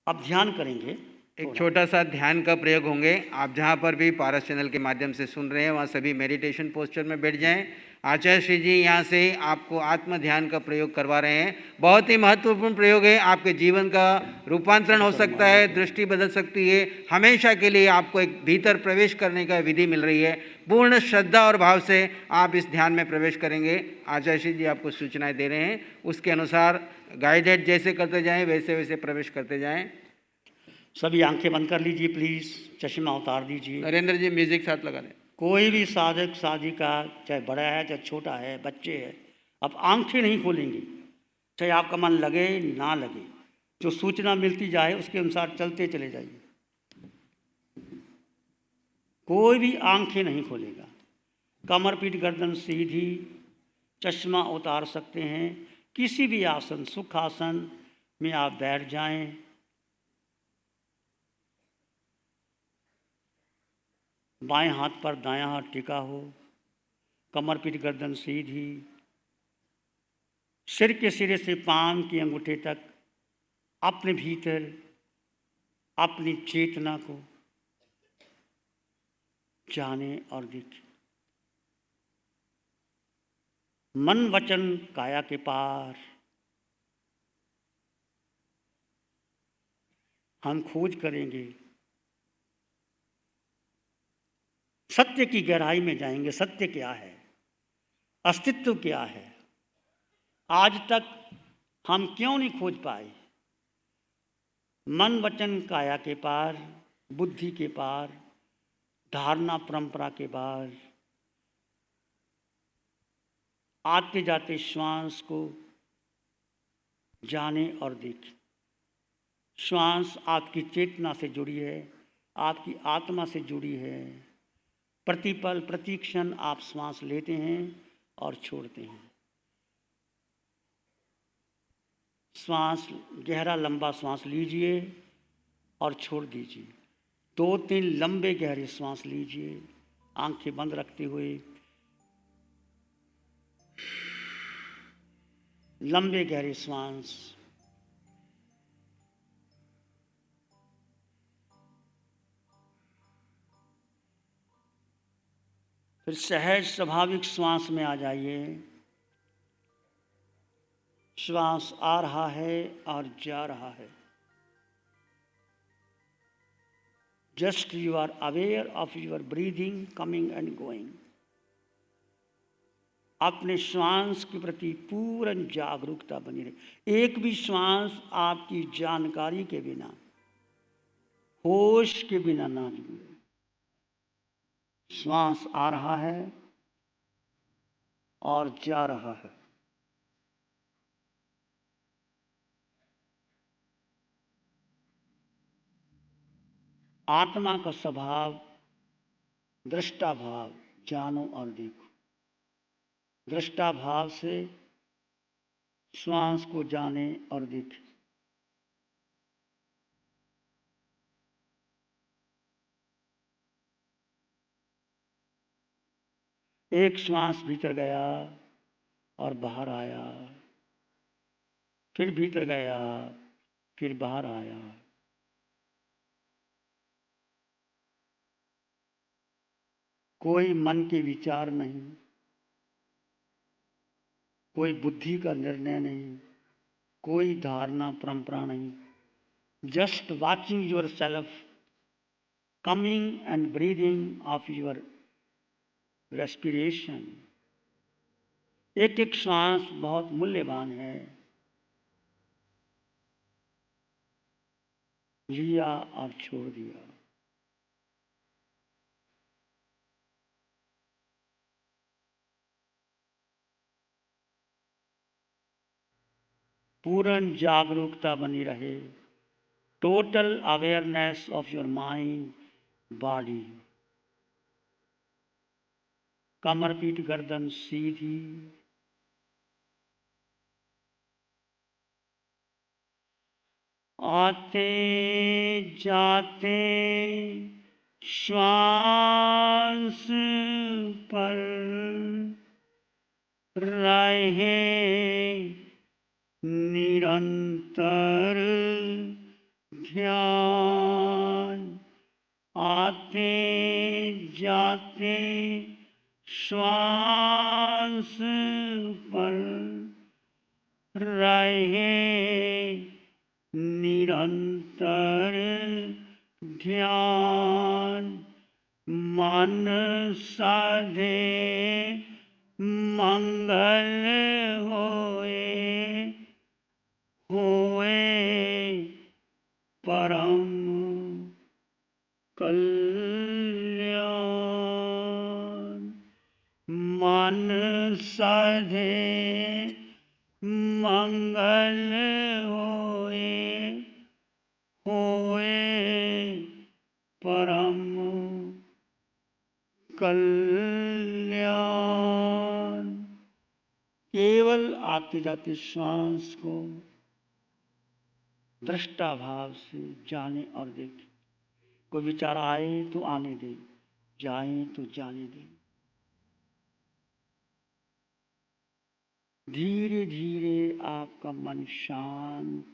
अब ध्यान करेंगे। एक थोड़ा। छोटा सा ध्यान का प्रयोग होंगे। आप जहाँ पर भी पारस चैनल के माध्यम से सुन रहे हैं वहाँ सभी मेडिटेशन पोस्चर में बैठ जाएं। आचार्य श्री जी यहाँ से आपको आत्म ध्यान का प्रयोग करवा रहे हैं। बहुत ही महत्वपूर्ण प्रयोग है। आपके जीवन का रूपांतरण हो सकता है, दृष्टि बदल सकती है। हमेशा के लिए आपको एक भीतर प्रवेश करने का विधि मिल रही है। पूर्ण श्रद्धा और भाव से आप इस ध्यान में प्रवेश करेंगे। आचार्य श्री जी आपको सूचनाएं दे रहे हैं, उसके अनुसार गाइडेड जैसे करते जाएं वैसे वैसे प्रवेश करते जाएं। सभी आंखें बंद कर लीजिए प्लीज, चश्मा उतार दीजिए। नरेंद्र जी म्यूजिक साथ लगा दें। कोई भी साधक साधिका, चाहे बड़ा है चाहे छोटा है, बच्चे है, अब आंखें नहीं खोलेंगे। चाहे आपका मन लगे ना लगे, जो सूचना मिलती जाए उसके अनुसार चलते चले जाइए। कोई भी आंखें नहीं खोलेगा। कमर पीठ गर्दन सीधी, चश्मा उतार सकते हैं। किसी भी आसन, सुख आसन में आप बैठ जाएं। बाएं हाथ पर दायां हाथ टिका हो, कमर पीठ गर्दन सीधी, सिर के सिरे से पांव की अंगूठे तक अपने भीतर अपनी चेतना को जाने और देखें। मन वचन काया के पार हम खोज करेंगे। सत्य की गहराई में जाएंगे। सत्य क्या है, अस्तित्व क्या है, आज तक हम क्यों नहीं खोज पाए। मन वचन काया के पार, बुद्धि के पार, धारणा परंपरा के पार, आते जाते श्वास को जाने और देखें। श्वास आपकी चेतना से जुड़ी है, आपकी आत्मा से जुड़ी है। प्रतिपल प्रतिक्षण आप श्वास लेते हैं और छोड़ते हैं। श्वास गहरा लंबा श्वास लीजिए और छोड़ दीजिए। 2-3 लंबे गहरे श्वास लीजिए, आंखें बंद रखते हुए। लंबे गहरे श्वास। फिर सहज स्वाभाविक श्वास में आ जाइए। श्वास आ रहा है और जा रहा है। Just you are aware of your breathing coming and going. अपने श्वास के प्रति पूर्ण जागरूकता बनी रहे। एक भी श्वास आपकी जानकारी के बिना, होश के बिना ना लीजिए। श्वास आ रहा है और जा रहा है। आत्मा का स्वभाव दृष्टा भाव, जानो और देखो। दृष्टा भाव से श्वास को जाने और देखें। एक श्वास भीतर गया और बाहर आया, फिर भीतर गया, फिर बाहर आया। कोई मन के विचार नहीं, कोई बुद्धि का निर्णय नहीं, कोई धारणा परंपरा नहीं। Just watching your self coming and breathing of your respiration. एक एक श्वास बहुत मूल्यवान है। लिया और छोड़ दिया। पूर्ण जागरूकता बनी रहे। Total awareness of your mind body. कमर पीठ गर्दन सीधी। आते जाते श्वास पर रहे निरंतर ध्यान, आते जाते श्वास पर रहे निरंतर ध्यान, मन साधे मंगल होए, होए परम कल्याण। मन साधे मंगल होए, होए परम कल्याण। केवल आते जाते श्वास को दृष्टा भाव से जाने और देखे। कोई विचार आए तो आने दे, जाए तो जाने दे। धीरे धीरे आपका मन शांत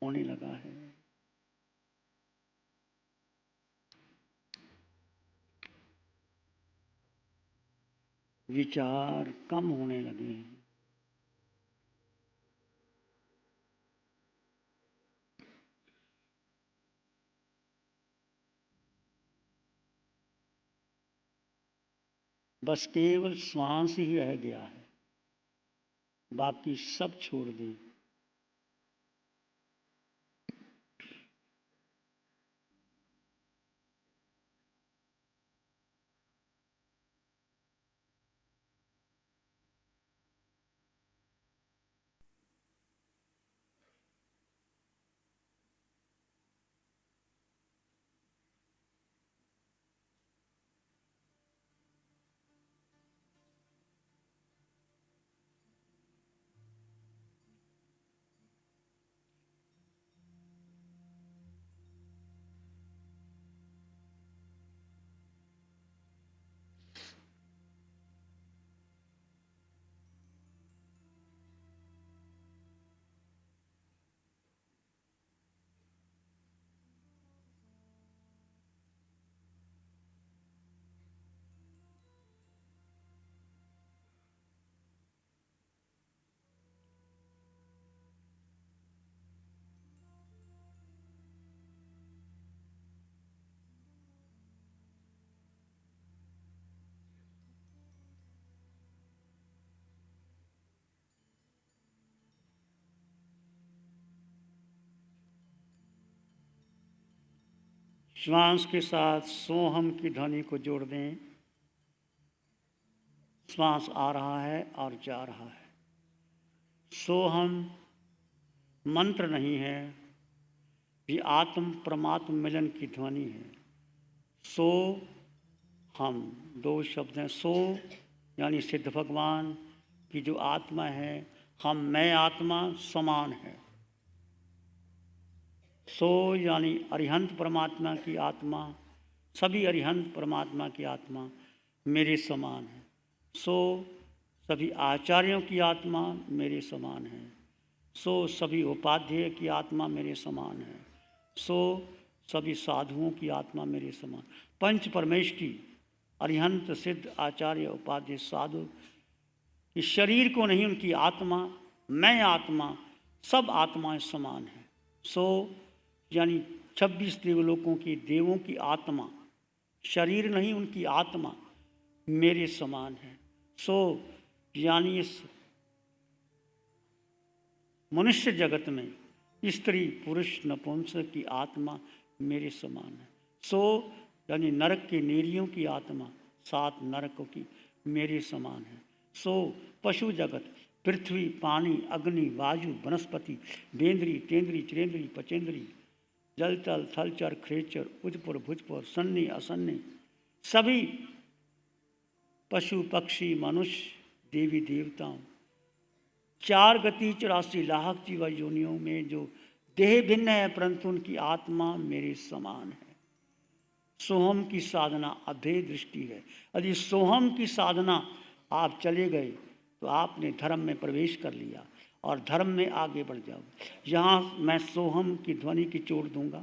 होने लगा है। विचार कम होने लगे हैं। बस केवल श्वास ही रह गया है, बाकी सब छोड़ दें। श्वास के साथ सोहम की ध्वनि को जोड़ दें। श्वास आ रहा है और जा रहा है। सोहम मंत्र नहीं है, ये आत्म परमात्म मिलन की ध्वनि है। सो हम दो शब्द हैं। सो यानी सिद्ध भगवान की जो आत्मा है, हम मैं आत्मा समान है। सो यानी अरिहंत परमात्मा की आत्मा, सभी अरिहंत परमात्मा की आत्मा मेरे समान है। सो सभी आचार्यों की आत्मा मेरे समान है। सो सभी उपाध्याय की आत्मा मेरे समान है। सो सभी साधुओं की आत्मा मेरे समान। पंच परमेश की अरिहंत सिद्ध आचार्य उपाध्याय साधु इस शरीर को नहीं, उनकी आत्मा, मैं आत्मा, सब आत्माएं समान हैं। सो यानी 26 देवलोकों की देवों की आत्मा, शरीर नहीं उनकी आत्मा मेरे समान है। सो यानी इस मनुष्य जगत में स्त्री पुरुष नपुंसक की आत्मा मेरे समान है। सो यानी नरक के नेरियों की आत्मा 7 नरकों की मेरे समान है। सो पशु जगत पृथ्वी पानी अग्नि वायु वनस्पति बेंद्री तेंद्री चिरेंद्री पचेंद्री जल तल थलचर खेचर उजपुर भुजपुर सन्नी असन्नी सभी पशु पक्षी मनुष्य देवी देवताओं 4 गति 84 लाख जीव योनियों में जो देह भिन्न है परंतु उनकी आत्मा मेरे समान है। सोहम की साधना अभेद दृष्टि है। यदि सोहम की साधना आप चले गए तो आपने धर्म में प्रवेश कर लिया और धर्म में आगे बढ़ जाओ। यहाँ मैं सोहम की ध्वनि की चोट दूंगा।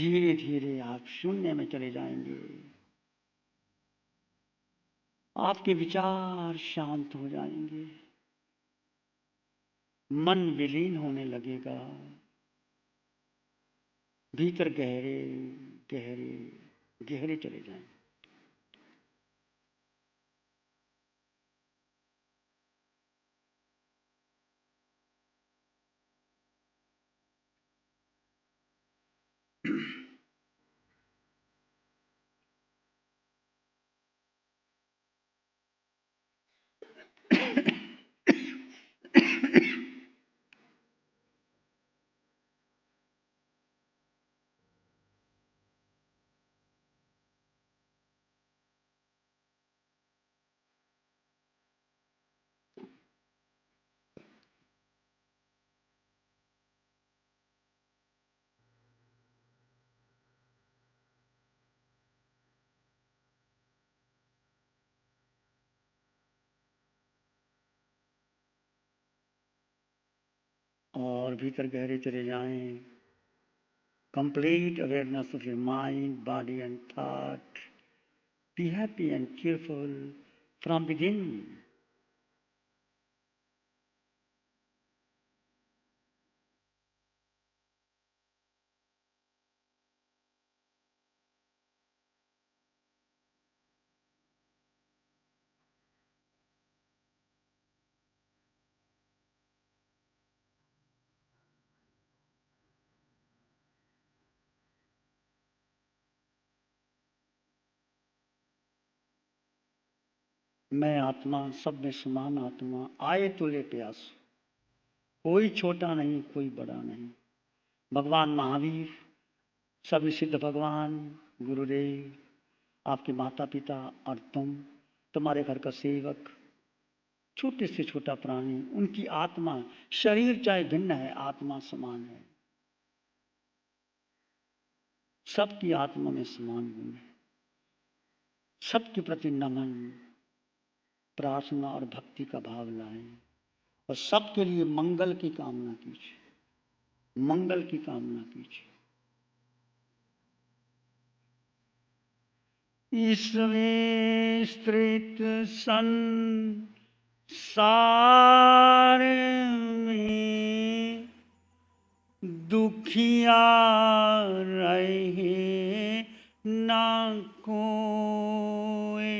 धीरे धीरे आप शून्य में चले जाएंगे। आपके विचार शांत हो जाएंगे, मन विलीन होने लगेगा, भीतर गहरे गहरे गहरे चले जाएं। और भीतर गहरे चले जाएं। Complete awareness of your mind, body and thought. Be happy and cheerful from within. मैं आत्मा, सब में समान आत्मा, आए तुले प्यास, कोई छोटा नहीं कोई बड़ा नहीं। भगवान महावीर, सभी सिद्ध भगवान, गुरुदेव, आपके माता पिता और तुम, तुम्हारे घर का सेवक, छोटे से छोटा प्राणी, उनकी आत्मा, शरीर चाहे भिन्न है, आत्मा समान है। सबकी आत्मा में समान गुण है। सबके प्रति नमन, प्रार्थना और भक्ति का भाव लाएं और सबके लिए मंगल की कामना कीजिए, मंगल की कामना कीजिए। इसमें स्त्रित संसार में दुखिया रहे ना कोई।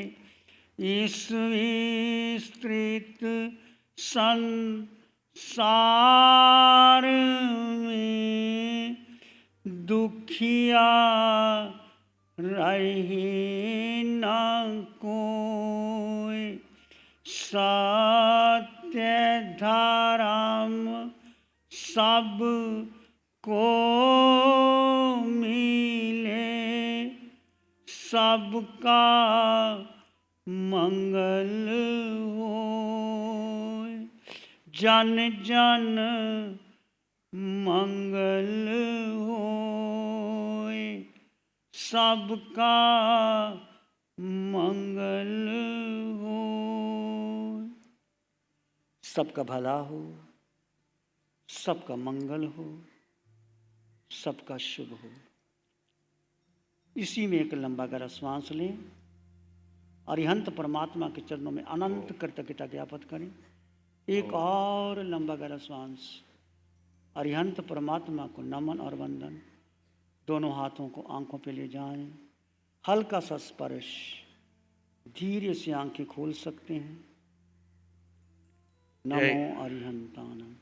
इस विस्तृत संसार में दुखिया रहे ना कोई। सत्य धर्म सब को मिले, सबका मंगल होय। जन जन मंगल होय, सबका मंगल होय। सबका भला हो, सबका मंगल हो, सबका शुभ हो। इसी में एक लंबा गहरा श्वास लें। अरिहंत परमात्मा के चरणों में अनंत कृतज्ञता ज्ञापित करें। एक और लंबा गहरा श्वास। अरिहंत परमात्मा को नमन और वंदन। दोनों हाथों को आंखों पे ले जाएं। हल्का सा स्पर्श, धीरे से आंखें खोल सकते हैं। नमो अरिहंतानम।